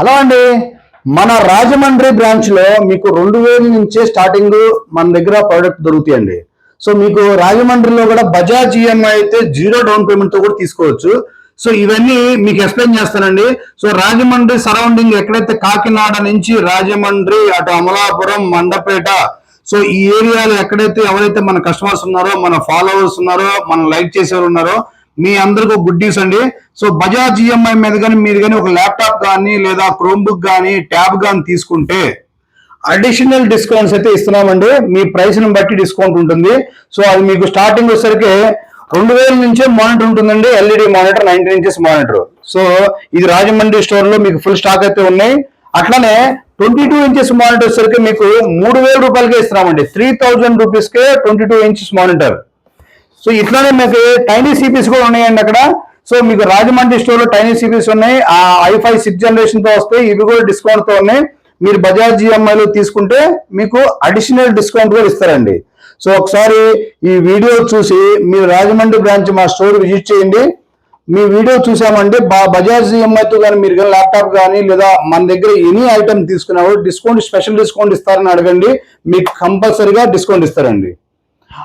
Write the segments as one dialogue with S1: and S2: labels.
S1: Hello అండి. మన Rajahmundry branch లో మీకు 2000 నుంచే స్టార్టింగ్ మన దగ్గర ప్రోడక్ట్ దొరుకుతాయండి. సో మీకు రాజమండ్రిలో కూడా బజాజ్ ఈఎంఐ అయితే 0 డౌన్ పేమెంట్ తో కూడా తీసుకోవచ్చు. సో ఇవన్నీ మీకు ఎక్స్ప్లెయిన్ చేస్తానండి. సో రాజమండ్రి సరౌండింగ్ ఎక్కడైతే కాకినాడ నుంచి రాజమండ్రి అటు అమలాపురం మండపేట, సో ఈ ఏరియాలో ఎక్కడైతే ఎవరైతే మన కస్టమర్స్ ఉన్నారో, మన ఫాలోవర్స్ ఉన్నారో, మన లైక్ చేసేవారు ఉన్నారో మీ అందరికి ఒక గుడ్ న్యూస్ అండి. సో బజాజ్ ఈఎంఐ మీద కానీ మీరు కానీ ఒక ల్యాప్టాప్ కానీ లేదా క్రోమ్ బుక్ కానీ ట్యాబ్ కానీ తీసుకుంటే అడిషనల్ డిస్కౌంట్స్ అయితే ఇస్తున్నామండి. మీ ప్రైస్ ని బట్టి డిస్కౌంట్ ఉంటుంది. సో అది మీకు స్టార్టింగ్ వచ్చేసరికి 2000 నుంచే మానిటర్ ఉంటుందండి. LED monitor 19 inches monitor. So ఇది రాజమండ్రి స్టోర్ లో మీకు ఫుల్ స్టాక్ అయితే ఉన్నాయి. అట్లానే 22 ఇంచెస్ మానిటర్ వచ్చేసరికి మీకు 3000 రూపాయలకే ఇస్తున్నామండి. 3000 రూపీస్ కే 22 ఇంచెస్ మానిటర్. సో ఇట్లానే మీకు టైనీ సిపిస్ కూడా ఉన్నాయండి అక్కడ. సో మీకు రాజమండ్రి స్టోర్ లో టైనీ సిపిస్ ఉన్నాయి. ఆ i5 6th జనరేషన్ తో వస్తాయి. ఇవి కూడా డిస్కౌంట్ తో ఉన్నాయి. మీరు బజాజ్ ఈఎంఐలో తీసుకుంటే మీకు అడిషనల్ డిస్కౌంట్ కూడా ఇస్తారండి. సో ఒకసారి ఈ వీడియో చూసి మీరు రాజమండ్రి బ్రాంచ్ మా స్టోర్ విజిట్ చేయండి. మీ వీడియో చూసామంటే బజాజ్ ఈఎంఐతో కానీ మీరు కానీ ల్యాప్టాప్ కానీ లేదా మన దగ్గర ఎనీ ఐటమ్ తీసుకున్నప్పుడు డిస్కౌంట్, స్పెషల్ డిస్కౌంట్ ఇస్తారని అడగండి. మీకు కంపల్సరీగా డిస్కౌంట్ ఇస్తారండి.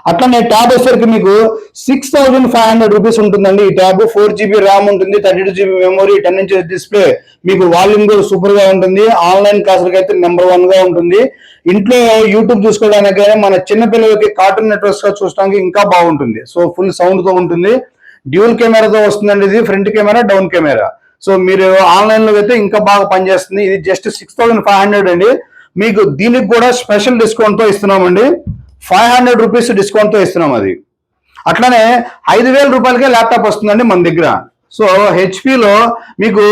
S1: అట్లనే ట్యాబ్ వచ్చేసరికి మీకు 6500 రూపీస్ ఉంటుందండి. ఈ ట్యాబ్ 4GB ర్యామ్ ఉంటుంది, 32GB మెమొరీ, 10 ఇంచెస్ డిస్ప్లే, మీకు వాల్యూమ్ కూడా సూపర్ గా ఉంటుంది. ఆన్లైన్ క్లాసులకి అయితే నెంబర్ 1 గా ఉంటుంది. ఇంట్లో యూట్యూబ్ చూసుకోవడానికి కానీ మన చిన్నపిల్లలకి కార్టూన్ నెట్వర్క్స్ గా చూడడానికి ఇంకా బాగుంటుంది. సో ఫుల్ సౌండ్ తో ఉంటుంది. డ్యూల్ కెమెరాతో వస్తుందండి. ఇది front camera, down camera. So మీరు ఆన్లైన్ లో అయితే ఇంకా బాగా పనిచేస్తుంది. ఇది జస్ట్ 6500 అండి. మీకు దీనికి కూడా స్పెషల్ డిస్కౌంట్ తో ఇస్తున్నామండి. 500 రూపీస్ డిస్కౌంట్ తో ఇస్తున్నాం. అది అట్లానే 5000 రూపాయలకే ల్యాప్టాప్ వస్తుందండి మన దగ్గర. సో హెచ్పిలో మీకు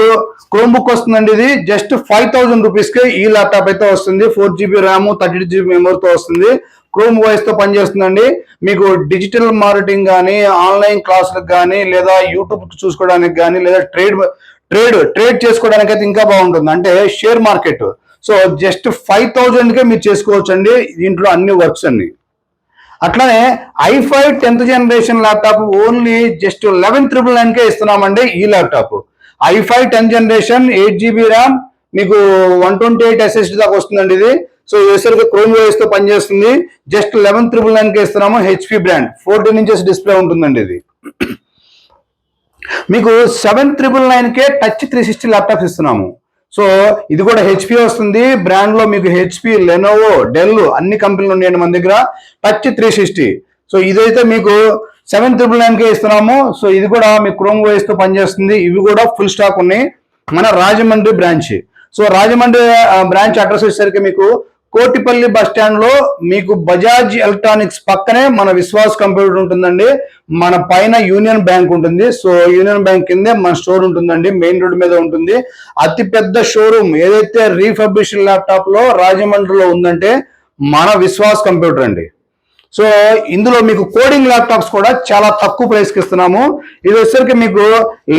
S1: క్రోమ్ బుక్ వస్తుందండి. ఇది జస్ట్ 5000 రూపీస్ కే ఈ ల్యాప్టాప్ అయితే వస్తుంది. 4GB ర్యామ్, 32GB మెమరీతో వస్తుంది. క్రోమ్ వాయిస్ తో పనిచేస్తుందండి. మీకు డిజిటల్ మార్కెటింగ్ కానీ, ఆన్లైన్ క్లాసులకు కానీ, లేదా యూట్యూబ్ చూసుకోవడానికి కానీ, లేదా ట్రేడ్ చేసుకోవడానికి అయితే ఇంకా బాగుంటుంది. అంటే షేర్ మార్కెట్. సో జస్ట్ 5000 కే మీరు చేసుకోవచ్చు అండి. దీంట్లో అన్ని వర్క్స్ అండి. అట్లానే i5 10th generation laptop only just 11,999 కే ఇస్తున్నామండి. ఈ laptop i5 10th generation 8GB RAM, మీకు 128 SSD దాకా వస్తుందండి. ఇది సో యూసర్గా క్రోమ్ ఓఎస్ తో పనిచేస్తుంది. జస్ట్ 11,999 కే ఇస్తున్నాము. హెచ్పి బ్రాండ్ 14 ఇంచెస్ డిస్ప్లే ఉంటుందండి. ఇది మీకు 7,999 కే టచ్ 360 ల్యాప్టాప్స్ ఇస్తున్నాము. సో ఇది కూడా హెచ్పి వస్తుంది. బ్రాండ్ లో మీకు హెచ్పి, లెనోవో, డెల్ అన్ని కంపెనీలు ఉన్నాయండి మన దగ్గర. టచ్ 360. సో ఇదైతే మీకు 7,999 కే ఇస్తున్నాము. సో ఇది కూడా మీకు క్రోమ్ ఓఎస్ తో పనిచేస్తుంది. ఇవి కూడా ఫుల్ స్టాక్ ఉన్నాయి మన Rajahmundry branch. So Rajahmundry branch address వచ్చేసరికి మీకు కోటిపల్లి బస్ స్టాండ్ లో మీకు బజాజ్ ఎలక్ట్రానిక్స్ పక్కనే మన విశ్వాస్ కంప్యూటర్ ఉంటుందండి. మన పైన యూనియన్ బ్యాంక్ ఉంటుంది. సో యూనియన్ బ్యాంక్ కిందే మన స్టోర్ ఉంటుందండి. మెయిన్ రోడ్ మీద ఉంటుంది. అతి పెద్ద షోరూమ్ ఏదైతే రీఫర్బిష్డ్ ల్యాప్టాప్ లో రాజమండ్రిలో ఉందంటే మన విశ్వాస్ కంప్యూటర్ అండి. సో ఇందులో మీకు కోడింగ్ ల్యాప్టాప్స్ కూడా చాలా తక్కువ ప్రైస్ కి ఇస్తున్నాము. ఇది వచ్చేసరికి మీకు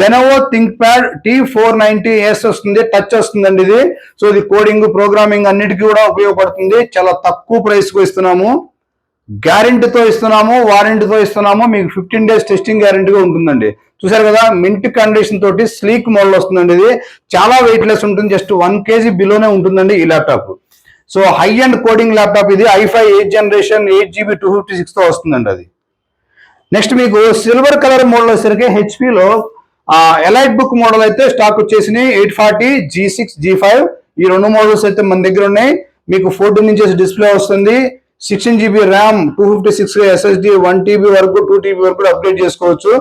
S1: లెనోవో థింక్ ప్యాడ్ T490S వస్తుంది. టచ్ వస్తుందండి ఇది. సో ఇది కోడింగ్, ప్రోగ్రామింగ్ అన్నిటికీ కూడా ఉపయోగపడుతుంది. చాలా తక్కువ ప్రైస్ కు ఇస్తున్నాము. గ్యారెంటీతో ఇస్తున్నాము, వారంటీతో ఇస్తున్నాము. మీకు 15 days టెస్టింగ్ గ్యారెంటీగా ఉంటుందండి. చూసారు కదా, మింట్ కండిషన్ తోటి స్లీక్ మోడల్ వస్తుందండి. ఇది చాలా వెయిట్ లెస్ ఉంటుంది. జస్ట్ 1 kg బిలోనే ఉంటుందండి ఈ laptop. So high and coding laptop ఇది. i5 8th జనరేషన్ 8GB 256 తో వస్తుందండి. అది నెక్స్ట్ మీకు సిల్వర్ కలర్ మోడల్ వచ్చేసరికి హెచ్పిలో ఎలైట్ బుక్ మోడల్ అయితే స్టాక్ వచ్చేసినాయి. 840, G6, G5 ఈ 2 మోడల్స్ అయితే మన దగ్గర ఉన్నాయి. మీకు 14 ఇంచెస్ డిస్ప్లే వస్తుంది. 16GB ర్యామ్, 256 SSD, 1TB వరకు 2TB వరకు అప్డేట్ చేసుకోవచ్చు.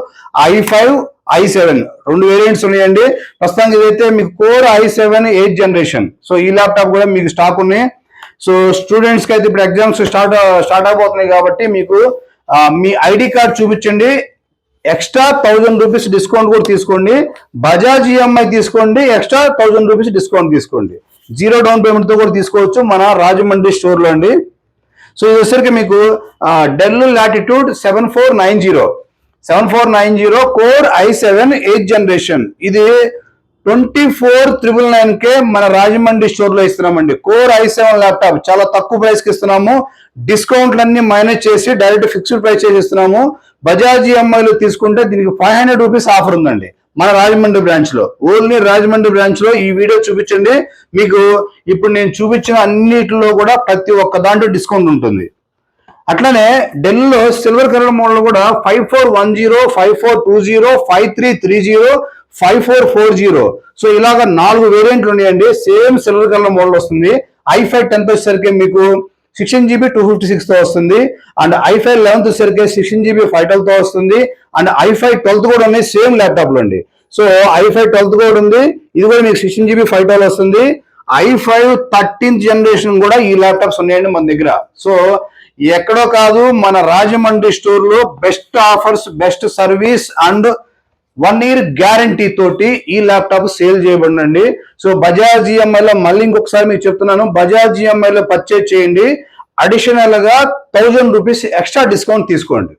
S1: i5, i7 2 వేరియంట్స్ ఉన్నాయండి. ప్రస్తుతానికి ఇదైతే మీకు core i7 8th generation. So ఈ ల్యాప్టాప్ కూడా మీకు స్టాక్ ఉన్నాయి. సో స్టూడెంట్స్ కి అయితే ఇప్పుడు ఎగ్జామ్స్ స్టార్ట్ అయిపోతున్నాయి కాబట్టి మీకు మీ ఐడి కార్డ్ చూపించండి. ఎక్స్ట్రా 1000 రూపీస్ డిస్కౌంట్ కూడా తీసుకోండి. బజాజ్ ఈఎంఐ తీసుకోండి, ఎక్స్ట్రా 1000 రూపీస్ డిస్కౌంట్ తీసుకోండి. 0 డౌన్ పేమెంట్ తో కూడా తీసుకోవచ్చు మన రాజమండ్రి స్టోర్ లో అండి. సో ఇది వచ్చేసరికి మీకు del latitude 7490 core i7 8th generation. ఇది 24,999 కే మన రాజమండ్రి స్టోర్ లో ఇస్తున్నామండి. కోర్ i7 ల్యాప్టాప్ చాలా తక్కువ ప్రైస్ కి ఇస్తున్నాము. డిస్కౌంట్లన్నీ మైనస్ చేసి డైరెక్ట్ ఫిక్స్డ్ ప్రైస్ చేసి ఇస్తున్నాము. బజాజ్ ఈఎంఐలో తీసుకుంటే దీనికి 500 రూపీస్ ఆఫర్ ఉందండి. మన రాజమండ్రి బ్రాంచ్ లో, ఓన్లీ రాజమండ్రి బ్రాంచ్ లో ఈ వీడియో చూపించండి. మీకు ఇప్పుడు నేను చూపించిన అన్నిటిలో కూడా ప్రతి ఒక్క దాంట్లో డిస్కౌంట్ ఉంటుంది. అట్లనే డెల్ లో సిల్వర్ కలర్ మోడల్ కూడా 5410, 5420, 5330, 5440. సో ఇలాగ 4 వేరియంట్లు ఉన్నాయండి. సేమ్ సిల్వర్ కలర్ మోడల్ వస్తుంది. i5 10th వచ్చేసరికి మీకు 16GB 256 తో వస్తుంది. అండ్ i5 11th వచ్చేసరికి 16GB 512 తో వస్తుంది. అండ్ i5 12th కూడా ఉన్నాయి సేమ్ ల్యాప్టాప్ లో అండి. సో i5 12th కూడా ఉంది, ఇది కూడా మీకు 16GB 512 వస్తుంది. i5 13th జనరేషన్ కూడా ఈ ల్యాప్టాప్స్ ఉన్నాయండి మన దగ్గర. సో ఎక్కడో కాదు, మన రాజమండ్రి స్టోర్ లో best offers, best service and 1 year guarantee తోటి ఈ ల్యాప్టాప్ సేల్ చేయబడిందండి. సో బజాజ్ ఈఎంఐ లో మళ్ళీ ఇంకొకసారి మీకు చెప్తున్నాను, బజాజ్ ఈఎంఐ లో పర్చేజ్ చేయండి, అడిషనల్ గా 1000 రూపీస్ ఎక్స్ట్రా డిస్కౌంట్ తీసుకోండి.